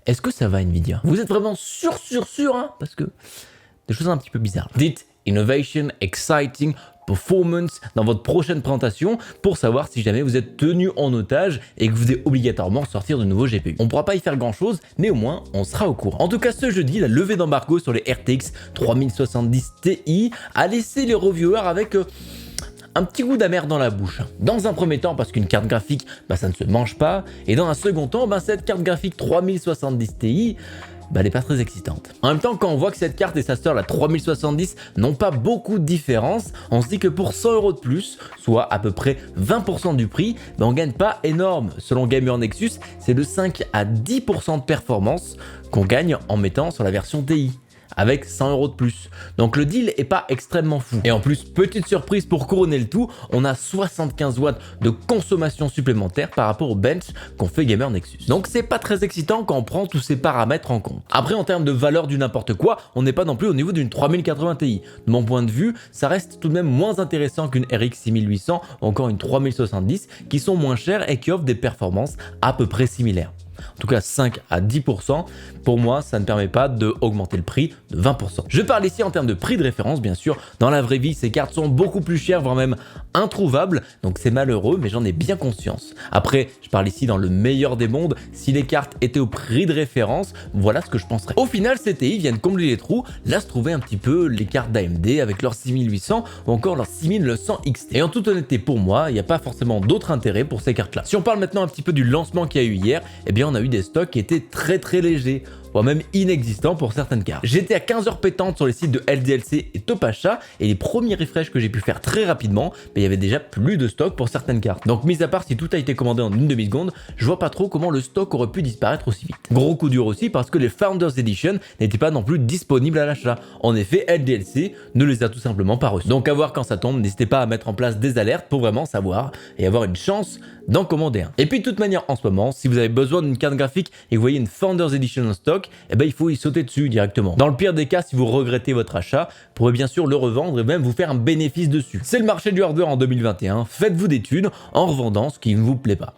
est-ce que ça va Nvidia? Vous êtes vraiment sûr hein? Parce que des choses un petit peu bizarres. Dites Innovation, Exciting, Performance dans votre prochaine présentation pour savoir si jamais vous êtes tenu en otage et que vous devez obligatoirement sortir de nouveaux GPU. On ne pourra pas y faire grand chose, mais au moins on sera au courant. En tout cas, ce jeudi, la levée d'embargo sur les RTX 3070 Ti a laissé les reviewers avec un petit goût d'amer dans la bouche. Dans un premier temps, parce qu'une carte graphique, ça ne se mange pas, et dans un second temps, cette carte graphique 3070 Ti, elle n'est pas très excitante. En même temps, quand on voit que cette carte et sa sœur, la 3070, n'ont pas beaucoup de différence, on se dit que pour 100 € de plus, soit à peu près 20% du prix, on gagne pas énorme. Selon Gamer Nexus, c'est de 5 à 10% de performance qu'on gagne en mettant sur la version Ti, avec 100 € de plus. Donc le deal est pas extrêmement fou. Et en plus, petite surprise pour couronner le tout, on a 75 watts de consommation supplémentaire par rapport au bench qu'on fait Gamer Nexus. Donc c'est pas très excitant quand on prend tous ces paramètres en compte. Après, en termes de valeur du n'importe quoi, on n'est pas non plus au niveau d'une 3080 Ti. De mon point de vue, ça reste tout de même moins intéressant qu'une RX 6800 ou encore une 3070 qui sont moins chères et qui offrent des performances à peu près similaires. En tout cas 5 à 10%, pour moi ça ne permet pas d'augmenter le prix de 20%. Je parle ici en termes de prix de référence bien sûr, dans la vraie vie ces cartes sont beaucoup plus chères, voire même introuvables, donc c'est malheureux mais j'en ai bien conscience. Après je parle ici dans le meilleur des mondes, si les cartes étaient au prix de référence, voilà ce que je penserais. Au final ces TI viennent combler les trous, là se trouvaient un petit peu les cartes d'AMD avec leur 6800 ou encore leur 6100 XT. Et en toute honnêteté pour moi, il n'y a pas forcément d'autre intérêt pour ces cartes là. Si on parle maintenant un petit peu du lancement qu'il y a eu hier, eh bien on a eu des stocks qui étaient très légers, voire même inexistants pour certaines cartes. J'étais à 15 heures pétantes sur les sites de LDLC et Topacha et les premiers refreshs que j'ai pu faire très rapidement, il y avait déjà plus de stock pour certaines cartes. Donc mis à part si tout a été commandé en une demi-seconde, je vois pas trop comment le stock aurait pu disparaître aussi vite. Gros coup dur aussi parce que les Founders Edition n'étaient pas non plus disponibles à l'achat. En effet, LDLC ne les a tout simplement pas reçus. Donc à voir quand ça tombe, n'hésitez pas à mettre en place des alertes pour vraiment savoir et avoir une chance d'en commander un. Et puis de toute manière en ce moment, si vous avez besoin d'une carte graphique et que vous voyez une Founders Edition en stock, il faut y sauter dessus directement. Dans le pire des cas, si vous regrettez votre achat, vous pourrez bien sûr le revendre et même vous faire un bénéfice dessus. C'est le marché du hardware en 2021, faites-vous des thunes en revendant ce qui ne vous plaît pas.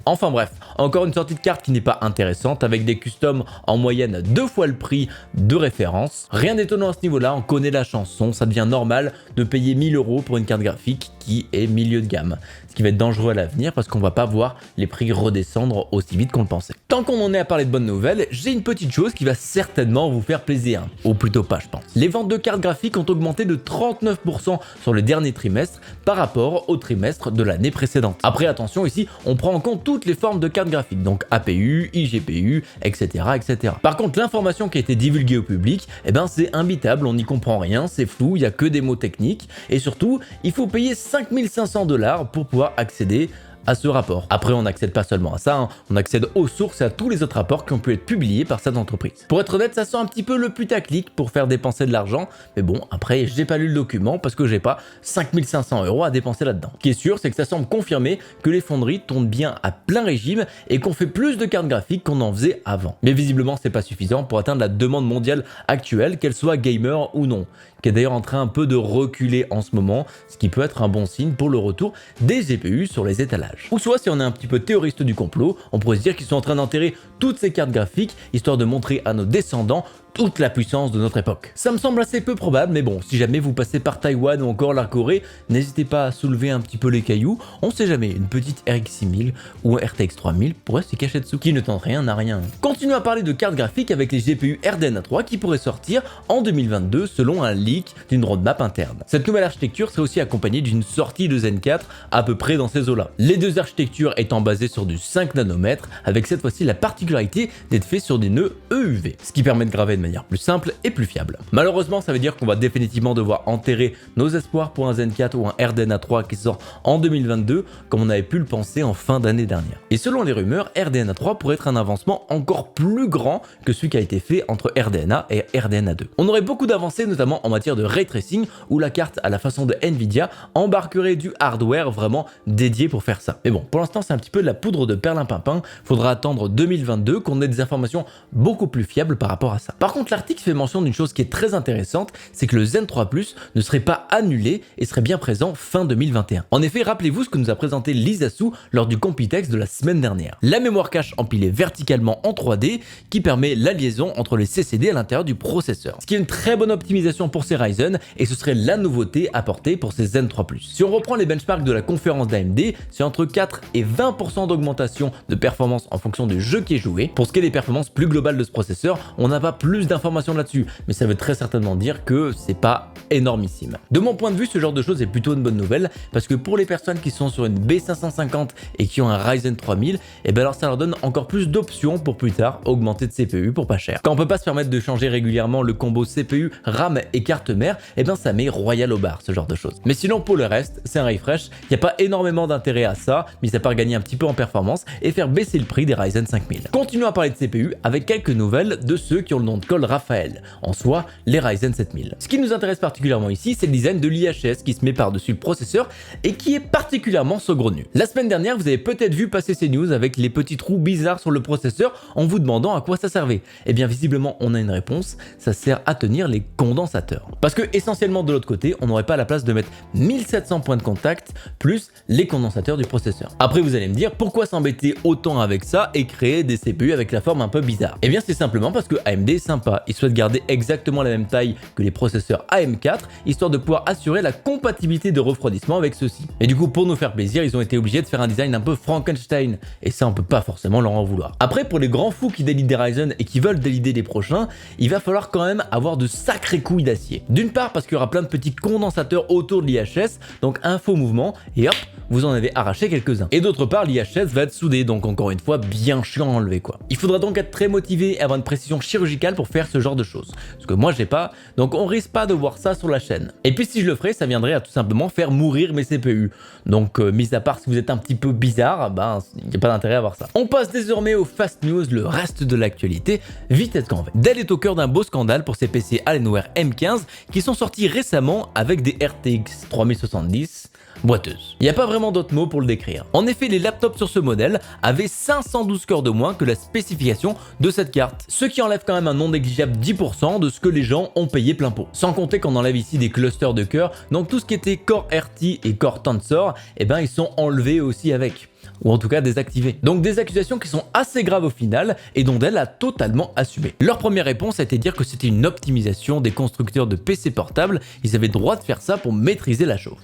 Enfin bref, encore une sortie de carte qui n'est pas intéressante avec des customs en moyenne 2 fois le prix de référence. Rien d'étonnant à ce niveau-là, on connaît la chanson, ça devient normal de payer 1000 € pour une carte graphique qui est milieu de gamme. Ce qui va être dangereux à l'avenir parce qu'on va pas voir les prix redescendre aussi vite qu'on le pensait. Tant qu'on en est à parler de bonnes nouvelles, j'ai une petite chose qui va certainement vous faire plaisir. Ou plutôt pas je pense. Les ventes de cartes graphiques ont augmenté de 39% sur le dernier trimestre par rapport au trimestre de l'année précédente. Après attention ici, on prend en compte toutes les formes de cartes graphiques, donc APU, iGPU, etc. Par contre l'information qui a été divulguée au public, c'est imbitable, on n'y comprend rien, c'est flou, il n'y a que des mots techniques et surtout il faut payer 5500 $ pour pouvoir accéder à ce rapport. Après, on n'accède pas seulement à ça, on accède aux sources et à tous les autres rapports qui ont pu être publiés par cette entreprise. Pour être honnête, ça sent un petit peu le putaclic pour faire dépenser de l'argent, mais bon, après, j'ai pas lu le document parce que j'ai pas 5500 € à dépenser là-dedans. Ce qui est sûr, c'est que ça semble confirmer que les fonderies tournent bien à plein régime et qu'on fait plus de cartes graphiques qu'on en faisait avant. Mais visiblement, c'est pas suffisant pour atteindre la demande mondiale actuelle, qu'elle soit gamer ou non, qui est d'ailleurs en train un peu de reculer en ce moment, ce qui peut être un bon signe pour le retour des GPU sur les étalages. Ou soit, si on est un petit peu théoriste du complot, on pourrait se dire qu'ils sont en train d'enterrer toutes ces cartes graphiques, histoire de montrer à nos descendants toute la puissance de notre époque. Ça me semble assez peu probable, mais bon, si jamais vous passez par Taïwan ou encore la Corée, n'hésitez pas à soulever un petit peu les cailloux, on sait jamais, une petite RX 6000 ou un RTX 3000 pourrait se cacher dessous. Qui ne tente rien n'a rien. Continuons à parler de cartes graphiques avec les GPU RDNA 3 qui pourraient sortir en 2022 selon un leak d'une roadmap interne. Cette nouvelle architecture serait aussi accompagnée d'une sortie de Zen 4 à peu près dans ces eaux-là. Les deux architectures étant basées sur du 5 nanomètres, avec cette fois-ci la particularité d'être fait sur des nœuds EUV, ce qui permet de graver de manière plus simple et plus fiable. Malheureusement, ça veut dire qu'on va définitivement devoir enterrer nos espoirs pour un Zen 4 ou un RDNA 3 qui sort en 2022, comme on avait pu le penser en fin d'année dernière. Et selon les rumeurs, RDNA 3 pourrait être un avancement encore plus grand que celui qui a été fait entre RDNA et RDNA 2. On aurait beaucoup d'avancées, notamment en matière matière de ray tracing où la carte à la façon de Nvidia embarquerait du hardware vraiment dédié pour faire ça. Mais bon, pour l'instant c'est un petit peu de la poudre de perlimpinpin, faudra attendre 2022 qu'on ait des informations beaucoup plus fiables par rapport à ça. Par contre l'article fait mention d'une chose qui est très intéressante, c'est que le Zen 3 Plus ne serait pas annulé et serait bien présent fin 2021. En effet, rappelez-vous ce que nous a présenté Lisa Su lors du Computex de la semaine dernière. La mémoire cache empilée verticalement en 3D qui permet la liaison entre les CCD à l'intérieur du processeur. Ce qui est une très bonne optimisation pour ces Ryzen et ce serait la nouveauté apportée pour ces Zen 3 Plus. Si on reprend les benchmarks de la conférence d'AMD, c'est entre 4 et 20% d'augmentation de performance en fonction du jeu qui est joué. Pour ce qui est des performances plus globales de ce processeur, on n'a pas plus d'informations là-dessus, mais ça veut très certainement dire que c'est pas énormissime. De mon point de vue, ce genre de choses est plutôt une bonne nouvelle parce que pour les personnes qui sont sur une B550 et qui ont un Ryzen 3000, et bien alors ça leur donne encore plus d'options pour plus tard augmenter de CPU pour pas cher. Quand on peut pas se permettre de changer régulièrement le combo CPU, RAM et carte mère, et bien ça met royal au bar ce genre de choses. Mais sinon pour le reste, c'est un refresh, il n'y a pas énormément d'intérêt à ça, mis à part gagner un petit peu en performance et faire baisser le prix des Ryzen 5000. Continuons à parler de CPU avec quelques nouvelles de ceux qui ont le nom de code Raphaël, en soi les Ryzen 7000. Ce qui nous intéresse particulièrement ici, c'est le design de l'IHS qui se met par-dessus le processeur et qui est particulièrement saugrenu. La semaine dernière, vous avez peut-être vu passer ces news avec les petits trous bizarres sur le processeur en vous demandant à quoi ça servait. Et bien visiblement, on a une réponse, ça sert à tenir les condensateurs. Parce que essentiellement de l'autre côté, on n'aurait pas la place de mettre 1700 points de contact plus les condensateurs du processeur. Après vous allez me dire pourquoi s'embêter autant avec ça et créer des CPU avec la forme un peu bizarre. Et bien c'est simplement parce que AMD est sympa, ils souhaitent garder exactement la même taille que les processeurs AM4 histoire de pouvoir assurer la compatibilité de refroidissement avec ceux-ci. Et du coup pour nous faire plaisir, ils ont été obligés de faire un design un peu Frankenstein et ça on peut pas forcément leur en vouloir. Après pour les grands fous qui délident des Ryzen et qui veulent délider les prochains, il va falloir quand même avoir de sacrées couilles d'acier. D'une part parce qu'il y aura plein de petits condensateurs autour de l'IHS, donc un faux mouvement et hop, vous en avez arraché quelques-uns. Et d'autre part l'IHS va être soudé, donc encore une fois bien chiant à enlever quoi. Il faudra donc être très motivé et avoir une précision chirurgicale pour faire ce genre de choses. Parce que moi j'ai pas, donc on risque pas de voir ça sur la chaîne. Et puis si je le ferais, ça viendrait à tout simplement faire mourir mes CPU. Donc mis à part si vous êtes un petit peu bizarre, ben il n'y a pas d'intérêt à voir ça. On passe désormais aux fast news, le reste de l'actualité, vitesse grand V. Dell est au cœur d'un beau scandale pour ses PC Alienware M15 qui sont sortis récemment avec des RTX 3070 boiteuses. Il n'y a pas vraiment d'autres mots pour le décrire. En effet, les laptops sur ce modèle avaient 512 cœurs de moins que la spécification de cette carte, ce qui enlève quand même un non négligeable 10% de ce que les gens ont payé plein pot. Sans compter qu'on enlève ici des clusters de cœurs, donc tout ce qui était Core RT et Core Tensor, eh ben ils sont enlevés aussi avec. Ou en tout cas désactivés. Donc des accusations qui sont assez graves au final et dont Dell a totalement assumé. Leur première réponse a été de dire que c'était une optimisation des constructeurs de PC portables, ils avaient le droit de faire ça pour maîtriser la chose.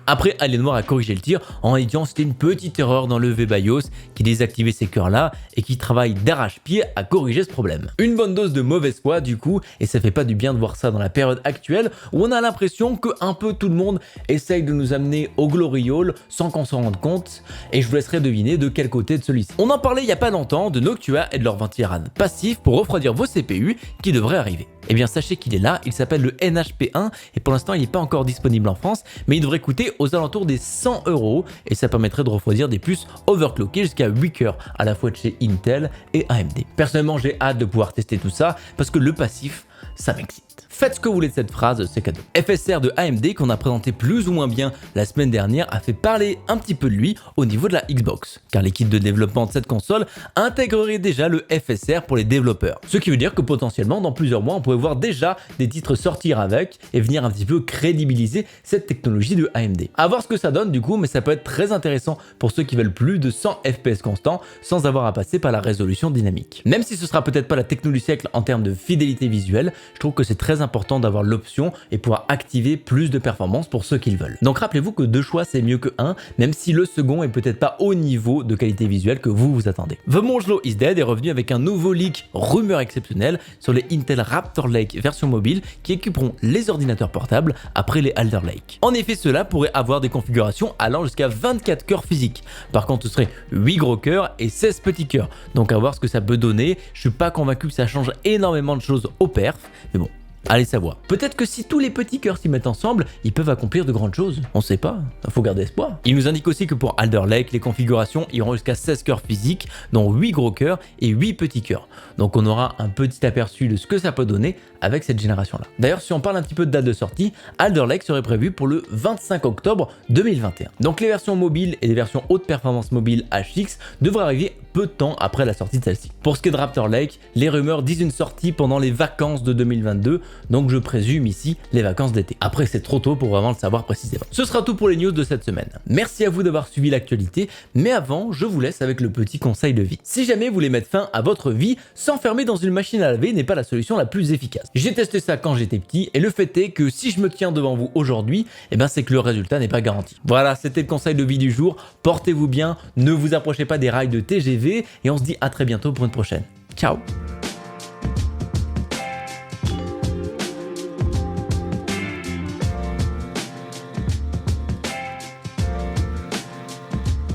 Après, Alienware a corrigé le tir en disant que c'était une petite erreur dans le VBIOS qui désactivait ces cœurs là et qui travaille d'arrache-pied à corriger ce problème. Une bonne dose de mauvaise foi du coup, et ça fait pas du bien de voir ça dans la période actuelle où on a l'impression que un peu tout le monde essaye de nous amener au glory hole sans qu'on s'en rende compte, et je vous laisserai deviner de quel côté de celui-ci. On en parlait il y a pas longtemps de Noctua et de leur ventilateur passif pour refroidir vos CPU qui devrait arriver. Eh bien sachez qu'il est là, il s'appelle le NHP1 et pour l'instant il n'est pas encore disponible en France, mais il devrait coûter aux alentours des 100 € et ça permettrait de refroidir des puces overclockées jusqu'à 8 cœurs à la fois de chez Intel et AMD. Personnellement j'ai hâte de pouvoir tester tout ça parce que le passif, ça m'excite. Faites ce que vous voulez de cette phrase, c'est cadeau. FSR de AMD qu'on a présenté plus ou moins bien la semaine dernière a fait parler un petit peu de lui au niveau de la Xbox, car l'équipe de développement de cette console intégrerait déjà le FSR pour les développeurs. Ce qui veut dire que potentiellement dans plusieurs mois on pourrait voir déjà des titres sortir avec et venir un petit peu crédibiliser cette technologie de AMD. À voir ce que ça donne du coup, mais ça peut être très intéressant pour ceux qui veulent plus de 100 FPS constants sans avoir à passer par la résolution dynamique. Même si ce sera peut-être pas la techno du siècle en termes de fidélité visuelle, je trouve que c'est très important d'avoir l'option et pouvoir activer plus de performance pour ceux qui le veulent. Donc rappelez-vous que 2 choix c'est mieux que 1, même si le second est peut-être pas au niveau de qualité visuelle que vous vous attendez. The Mongelo is Dead est revenu avec un nouveau leak rumeur exceptionnelle sur les Intel Raptor Lake version mobile qui équiperont les ordinateurs portables après les Alder Lake. En effet, cela pourrait avoir des configurations allant jusqu'à 24 cœurs physiques. Par contre, ce serait 8 gros cœurs et 16 petits cœurs. Donc à voir ce que ça peut donner. Je suis pas convaincu que ça change énormément de choses au perf, mais bon. Allez savoir. Peut-être que si tous les petits cœurs s'y mettent ensemble, ils peuvent accomplir de grandes choses. On sait pas, faut garder espoir. Il nous indique aussi que pour Alder Lake, les configurations iront jusqu'à 16 cœurs physiques, dont 8 gros cœurs et 8 petits cœurs. Donc on aura un petit aperçu de ce que ça peut donner avec cette génération-là. D'ailleurs, si on parle un petit peu de date de sortie, Alder Lake serait prévu pour le 25 octobre 2021. Donc les versions mobiles et les versions haute performance mobile HX devraient arriver peu de temps après la sortie de celle-ci. Pour ce qui est de Raptor Lake, les rumeurs disent une sortie pendant les vacances de 2022, donc je présume ici les vacances d'été. Après, c'est trop tôt pour vraiment le savoir précisément. Ce sera tout pour les news de cette semaine. Merci à vous d'avoir suivi l'actualité, mais avant, je vous laisse avec le petit conseil de vie. Si jamais vous voulez mettre fin à votre vie, s'enfermer dans une machine à laver n'est pas la solution la plus efficace. J'ai testé ça quand j'étais petit, et le fait est que si je me tiens devant vous aujourd'hui, c'est que le résultat n'est pas garanti. Voilà, c'était le conseil de vie du jour. Portez-vous bien, ne vous approchez pas des rails de TGV, et on se dit à très bientôt pour une prochaine. Ciao!